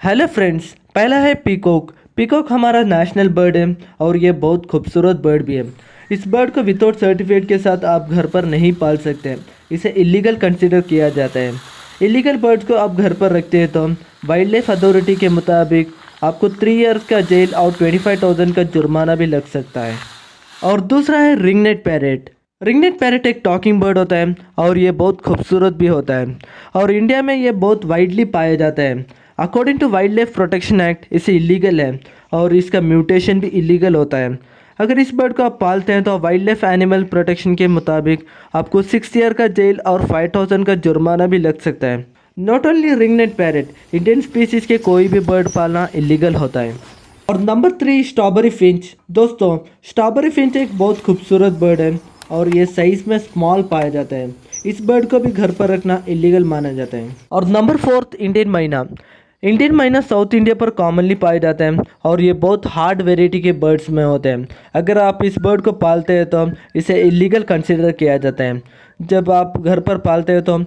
Hello friends, पहला है peacock. Peacock हमारा नेशनल बर्ड है और ये बहुत खूबसूरत बर्ड भी है। इस बर्ड को विदाउट सर्टिफिकेट के साथ आप घर पर नहीं पाल सकते। इसे इलीगल कंसीडर किया जाता है। इलीगल बर्ड्स को आप घर पर रखते हैं तो वाइल्ड लाइफ अथॉरिटी के मुताबिक आपको 3 इयर्स का जेल और 25,000 का जुर्माना भी लग सकता है। और दूसरा है रिंगनेट पैरेट। रिंगनेट पैरेट एक टॉकिंग बर्ड होता है और ये बहुत खूबसूरत भी होता है और इंडिया में ये बहुत वाइडली पाया जाता है। According to wild life protection act इसे इलीगल है और इसका म्यूटेशन भी इलीगल होता है। अगर इस बर्ड को आप पालते हैं तो वाइल्ड लाइफ एनिमल प्रोटेक्शन के मुताबिक आपको 6 ईयर का जेल और 5,000 का जुर्माना भी लग सकता है। Not only ringneck parrot, Indian species के कोई भी बर्ड पालना इलीगल होता है। और नंबर 3 स्ट्रॉबेरी फिंच। दोस्तों, स्ट्रॉबेरी फिंच एक बहुत खूबसूरत बर्ड है और ये साइज में स्मॉल पाया जाता है। इस बर्ड को भी घर पर रखना इलीगल माना जाता है। और नंबर 4 इंडियन मैना। इंडियन मैना साउथ इंडिया पर कॉमनली पाया जाता है और ये बहुत हार्ड वेराइटी के बर्ड्स में होते हैं। अगर आप इस बर्ड को पालते हैं तो इसे इलीगल कंसिडर किया जाता है। जब आप घर पर पालते हैं तो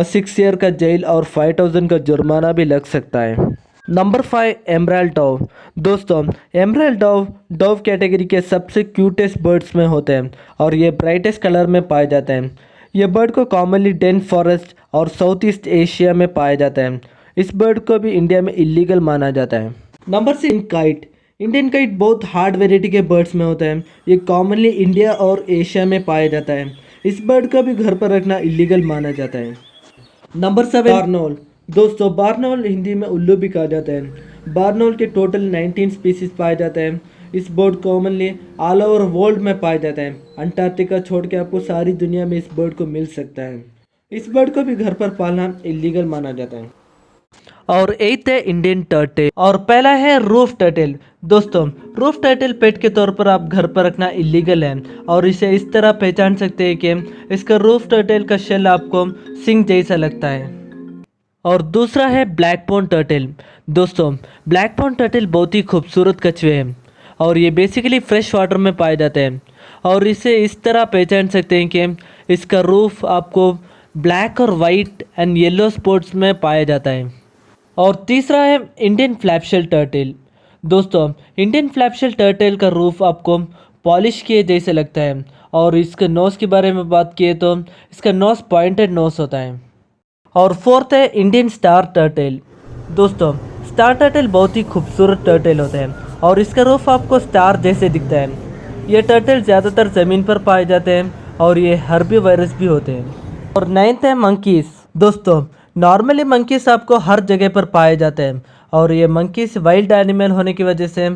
6 ईयर का जेल और 5,000 का जुर्माना भी लग सकता है। Number 5 emerald dove. दोस्तों, एमराल्ड डोव डोव कैटेगरी के सबसे क्यूटेस्ट बर्ड्स में होते हैं और ये ब्राइटेस्ट कलर में पाए जाते हैं। ये बर्ड को कॉमनली डेन फॉरेस्ट और साउथ ईस्ट एशिया में पाया जाता है। इस बर्ड को भी इंडिया में इलीगल माना जाता है। Number 6 kite. इंडियन काइट बहुत हार्ड वेराइटी के बर्ड्स में होता है। ये कॉमनली इंडिया और एशिया में पाया जाता है। इस बर्ड को भी घर पर रखना इलीगल माना जाता है। नंबर 7 बारनोल। दोस्तों, बारनोल हिंदी में उल्लू भी कहा जाता है। बारनोल के टोटल 19 स्पीसीज पाए जाते हैं। इस bird commonly all over world में पाया जाता है। अंटार्कटिका छोड़ के आपको सारी दुनिया में इस बर्ड को मिल सकता है। इस बर्ड को भी घर पर पालना इलीगल माना जाता है। और 8 है इंडियन टर्टल और पहला है रूफ टर्टल। दोस्तों, रूफ टर्टल पेट के तौर पर आप घर पर रखना इलीगल है और इसे इस तरह पहचान सकते हैं कि इसका रूफ टर्टल का शेल आपको सिंग जैसा लगता है। और दूसरा है ब्लैक पॉन्ड टर्टल। दोस्तों, ब्लैक पॉन्ड टर्टल बहुत ही खूबसूरत कछुए हैं और ये बेसिकली फ्रेश वाटर में पाए जाते हैं और इसे इस तरह पहचान सकते हैं कि इसका रूफ आपको ब्लैक और वाइट एंड येलो स्पॉट्स में पाया जाता है। और तीसरा है इंडियन फ्लैपशेल टर्टल। दोस्तों, इंडियन फ्लैपशेल टर्टल का रूफ आपको पॉलिश किए जैसे लगता है और इसके नोज़ के बारे में बात किए तो इसका नोज़ पॉइंटेड नोज़ होता है। और 4th है इंडियन स्टार टर्टल। दोस्तों, स्टार टर्टल बहुत ही खूबसूरत टर्टल होते हैं और इसका रूफ आपको स्टार जैसे दिखता है। ये टर्टल ज़्यादातर ज़मीन पर पाए जाते हैं और ये हर्बीवोरस भी होते हैं। और 9th है मंकीज़। दोस्तों, नॉर्मली मंकीज़ आपको हर जगह पर पाए जाते हैं और ये मंकीज़ वाइल्ड एनिमल होने की वजह से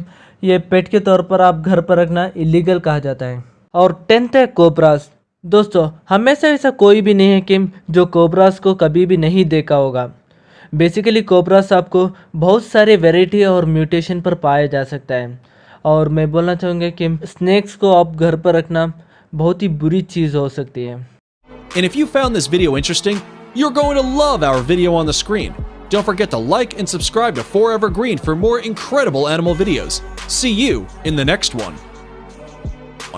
ये पेट के तौर पर आप घर पर रखना इलीगल कहा जाता है। और 10th है कोबरास। दोस्तों, हमें से ऐसा कोई भी नहीं है कि जो कोबरास को कभी भी नहीं देखा होगा। बेसिकली कोबरास आपको बहुत सारे वेराइटी और म्यूटेशन पर पाया जा सकता है और मैं बोलना चाहूँगा कि स्नेक्स को आप घर पर रखना बहुत ही बुरी चीज़ हो सकती है। And if you found this video interesting, you're going to love our video on the screen. Don't forget to like and subscribe to Forever Green for more incredible animal videos. See you in the next one.